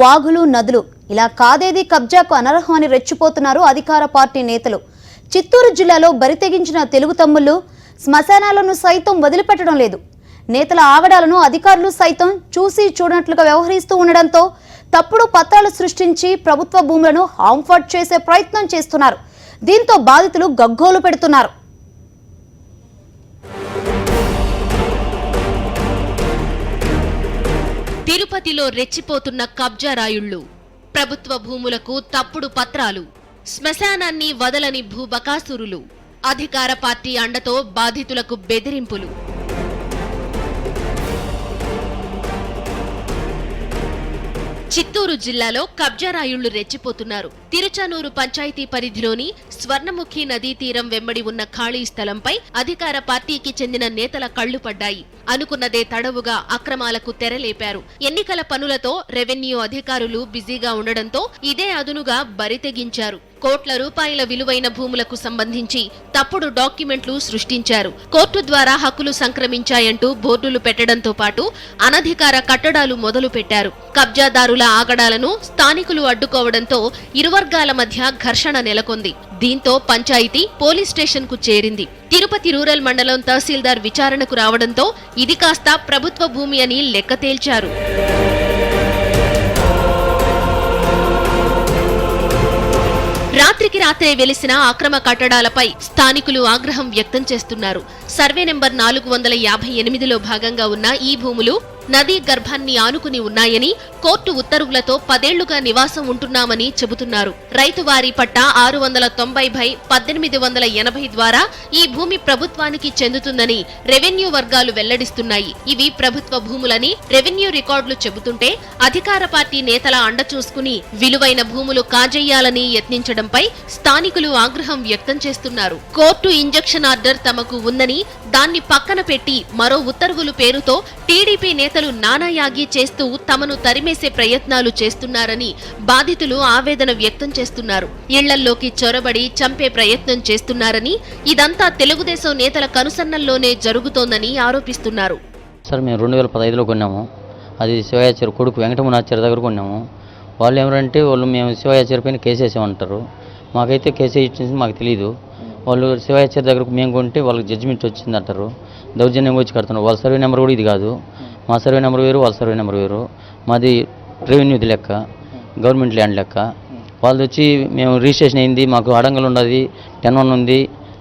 వాగులు నదులు ఇలా కాదేది కబ్జాకు అనర్హం అని రెచ్చిపోతున్నారు అధికార పార్టీ నేతలు. చిత్తూరు జిల్లాలో బరితెగించిన తెలుగు తమ్ముళ్లు శ్మశానాలను సైతం వదిలిపెట్టడం లేదు. నేతల ఆగడాలను అధికారులు సైతం చూసి చూడనట్లుగా వ్యవహరిస్తూ ఉండడంతో తప్పుడు పత్రాలు సృష్టించి ప్రభుత్వ భూములను హాంఫర్ట్ చేసే ప్రయత్నం చేస్తున్నారు. దీంతో బాధితులు గగ్గోలు పెడుతున్నారు. తిరుపతిలో రెచ్చిపోతున్న కబ్జా రాయుళ్లు, ప్రభుత్వ భూములకు తప్పుడు పత్రాలు, శ్మశానాన్ని వదలని భూబకాసురులు, అధికార పార్టీ అండతో బాధితులకు బెదిరింపులు. చిత్తూరు జిల్లాలో కబ్జా రాయుళ్లు రెచ్చిపోతున్నారు. తిరుచానూరు పంచాయతీ పరిధిలోని స్వర్ణముఖి నదీ తీరం వెంబడి ఉన్న ఖాళీ స్థలంపై అధికార పార్టీకి చెందిన నేతల కళ్లు పడ్డాయి. అనుకున్నదే తడవుగా అక్రమాలకు తెరలేపారు. ఎన్నికల పనులతో రెవెన్యూ అధికారులు బిజీగా ఉండడంతో ఇదే అదునుగా బరితెగించారు. కోట్ల రూపాయల విలువైన భూములకు సంబంధించి తప్పుడు డాక్యుమెంట్లు సృష్టించారు. కోర్టు ద్వారా హక్కులు సంక్రమించాయంటూ బోర్డులు పెట్టడంతో పాటు అనధికార కట్టడాలు మొదలు పెట్టారు. కబ్జాదారుల ఆగడాలను స్థానికులు అడ్డుకోవడంతో ఇరు వర్గాల మధ్య ఘర్షణ నెలకొంది. దీంతో పంచాయతీ పోలీస్ స్టేషన్ కు చేరింది. తిరుపతి రూరల్ మండలం తహసీల్దార్ విచారణకు రావడంతో ఇది కాస్త ప్రభుత్వ భూమి అని లెక్క తేల్చారు. రాత్రికి రాత్రే వెలిసిన అక్రమ కట్టడాలపై స్థానికులు ఆగ్రహం వ్యక్తం చేస్తున్నారు. సర్వే నెంబర్ 458లో భాగంగా ఉన్న ఈ భూములు నదీ గర్భాన్ని ఆనుకుని ఉన్నాయని, కోర్టు ఉత్తర్వులతో 10 ఏళ్లుగా నివాసం ఉంటున్నామని చెబుతున్నారు. రైతువారీ పట్టా 690/1880 ద్వారా ఈ భూమి ప్రభుత్వానికి చెందుతుందని రెవెన్యూ వర్గాలు వెల్లడిస్తున్నాయి. ఇవి ప్రభుత్వ భూములని రెవెన్యూ రికార్డులు చెబుతుంటే అధికార పార్టీ నేతల అండ చూసుకుని విలువైన భూములు కాజేయాలని యత్నించడంపై స్థానికులు ఆగ్రహం వ్యక్తం చేస్తున్నారు. కోర్టు ఇంజక్షన్ ఆర్డర్ తమకు ఉందని, దాన్ని పక్కన పెట్టి మరో ఉత్తర్వులు పేరుతో టీడీపీ నేతలు నానాయాగి చేస్తూ తమను తరిమేసే ప్రయత్నాలు చేస్తున్నారని బాధితులు ఆవేదన వ్యక్తం చేస్తున్నారు. ఇళ్లల్లోకి చొరబడి చంపే ప్రయత్నం చేస్తున్నారని, ఇదంతా తెలుగుదేశం నేతల కనుసన్నల్లోనే జరుగుతోందని ఆరోపిస్తున్నారు. సార్, మేము 2015లో కొన్నాము. అది శివయాచారి కొడుకు వెంకటమునాచారి దగ్గర కొన్నాము. వాళ్ళు ఏమంటే మేము శివయాచారి పైన కేసు వేసామంటారు. మాకైతే కేసు ఇచ్చింది మాకు తెలియదు. వాళ్ళు శివయాచారి దగ్గరకు మేము కొంటే వాళ్ళకి జడ్జిమెంట్ వచ్చింది అంటారు. దౌర్జన్యం వచ్చి కడుతున్నారు. వాళ్ళ సర్వే నెంబర్ కూడా ఇది కాదు. మా సర్వే నెంబర్ వేరు, వాళ్ళ సర్వే నెంబర్ వేరు. మాది రెవెన్యూది లెక్క, గవర్నమెంట్ ల్యాండ్ లెక్క. వాళ్ళు వచ్చి మేము రిజిస్ట్రేషన్ అయింది, మాకు అడంగలు ఉన్నది, 10-1 ఉంది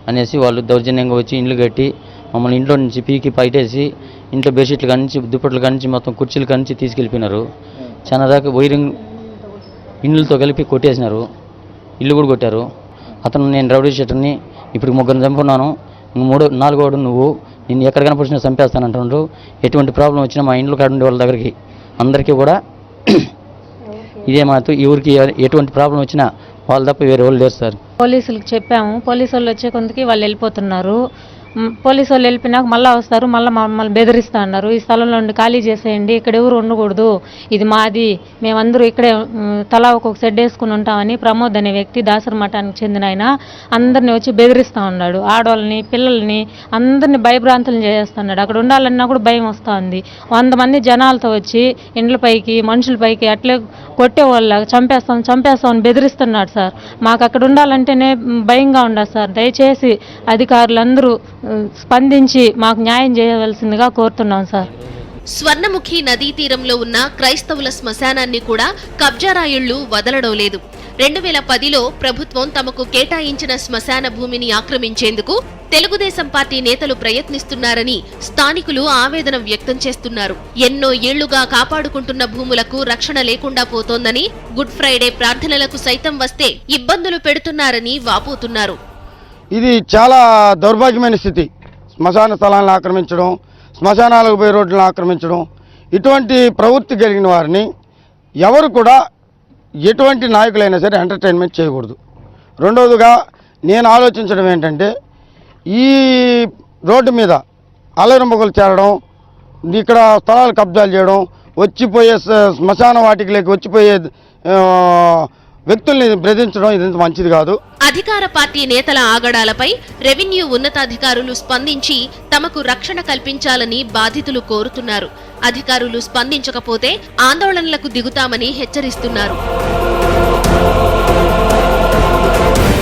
అనేసి వాళ్ళు దౌర్జన్యంగా వచ్చి ఇండ్లు కట్టి మమ్మల్ని ఇంట్లో నుంచి పీకి పైటేసి ఇంట్లో బెడ్షీట్లు కానించి, దుప్పట్లు కానించి, మొత్తం కుర్చీలు కానించి తీసుకెళ్ళిపోయినారు. చాలా దాకా వైరింగ్ ఇండ్లతో కలిపి కొట్టేసినారు. ఇల్లు కూడా కొట్టారు. అతను నేను రౌడీ షీటర్ని, ఇప్పుడు 3 చంపుకున్నాను, 4వ నువ్వు, నేను ఎక్కడ కనపడినా చంపేస్తానంటుండ్రు. ఎటువంటి ప్రాబ్లం వచ్చినా మా ఇంట్లో కాడ ఉండే వాళ్ళ దగ్గరికి అందరికీ కూడా ఇదే మాతో, ఎవరికి ఎటువంటి ప్రాబ్లం వచ్చినా వాళ్ళు తప్ప వేరే వాళ్ళు లేరు సార్. పోలీసులకు చెప్పాము. పోలీసు వాళ్ళు వచ్చే కొందుకి వాళ్ళు వెళ్ళిపోతున్నారు. పోలీసు వాళ్ళు వెళ్ళిపోయినాక మళ్ళీ వస్తారు, మమ్మల్ని బెదిరిస్తా అన్నారు. ఈ స్థలంలో నుండి ఖాళీ చేసేయండి, ఇక్కడ ఎవరు ఉండకూడదు, ఇది మాది, మేమందరూ ఇక్కడే తలా ఒక్కొక్క షెడ్ వేసుకుని ఉంటామని ప్రమోద్ అనే వ్యక్తి దాసరి మఠానికి చెందిన ఆయన అందరినీ వచ్చి బెదిరిస్తూ ఉన్నాడు. ఆడవాళ్ళని, పిల్లల్ని అందరినీ భయభ్రాంతులను చేస్తున్నాడు. అక్కడ ఉండాలన్నా కూడా భయం వస్తూ ఉంది. 100 మంది జనాలతో వచ్చి ఇండ్లపైకి, మనుషులపైకి అట్లే కొట్టేవాళ్ళ చంపేస్తామని బెదిరిస్తున్నాడు సార్. మాకు అక్కడ ఉండాలంటేనే భయంగా ఉండదు సార్. దయచేసి అధికారులందరూ స్పందించి మాకు న్యాయం చేయవలసిందిగా కోరుతున్నాం సార్. స్వర్ణముఖి నదీ తీరంలో ఉన్న క్రైస్తవుల శ్మశానాన్ని కూడా కబ్జా రాయుళ్లు వదలడం లేదు. 2010లో ప్రభుత్వం తమకు కేటాయించిన శ్మశాన భూమిని ఆక్రమించేందుకు తెలుగుదేశం పార్టీ నేతలు ప్రయత్నిస్తున్నారని స్థానికులు ఆవేదన వ్యక్తం చేస్తున్నారు. ఎన్నో ఏళ్లుగా కాపాడుకుంటున్న భూములకు రక్షణ లేకుండా పోతోందని, గుడ్ ఫ్రైడే ప్రార్థనలకు సైతం వస్తే ఇబ్బందులు పెడుతున్నారని వాపోతున్నారు. ఇది చాలా దౌర్భాగ్యమైన స్థితి. శ్మశాన స్థలాలను ఆక్రమించడం, శ్మశానాలకు పోయే రోడ్లను ఆక్రమించడం, ఇటువంటి ప్రవృత్తి కలిగిన వారిని ఎవరు కూడా ఎటువంటి నాయకులైనా సరే ఎంటర్టైన్మెంట్ చేయకూడదు. రెండవదిగా నేను ఆలోచించడం ఏంటంటే, ఈ రోడ్డు మీద అల్లరింబొగలు చేరడం, ఇక్కడ స్థలాలు కబ్జాలు చేయడం, వచ్చిపోయే శ్మశాన వాటికలోకి వచ్చిపోయే వ్యక్తుల్ని బెదిరించడం ఇది మంచిది కాదు. అధికార పార్టీ నేతల ఆగడాలపై రెవెన్యూ ఉన్నతాధికారులు స్పందించి తమకు రక్షణ కల్పించాలని బాధితులు కోరుతున్నారు. అధికారులు స్పందించకపోతే ఆందోళనలకు దిగుతామని హెచ్చరిస్తున్నారు.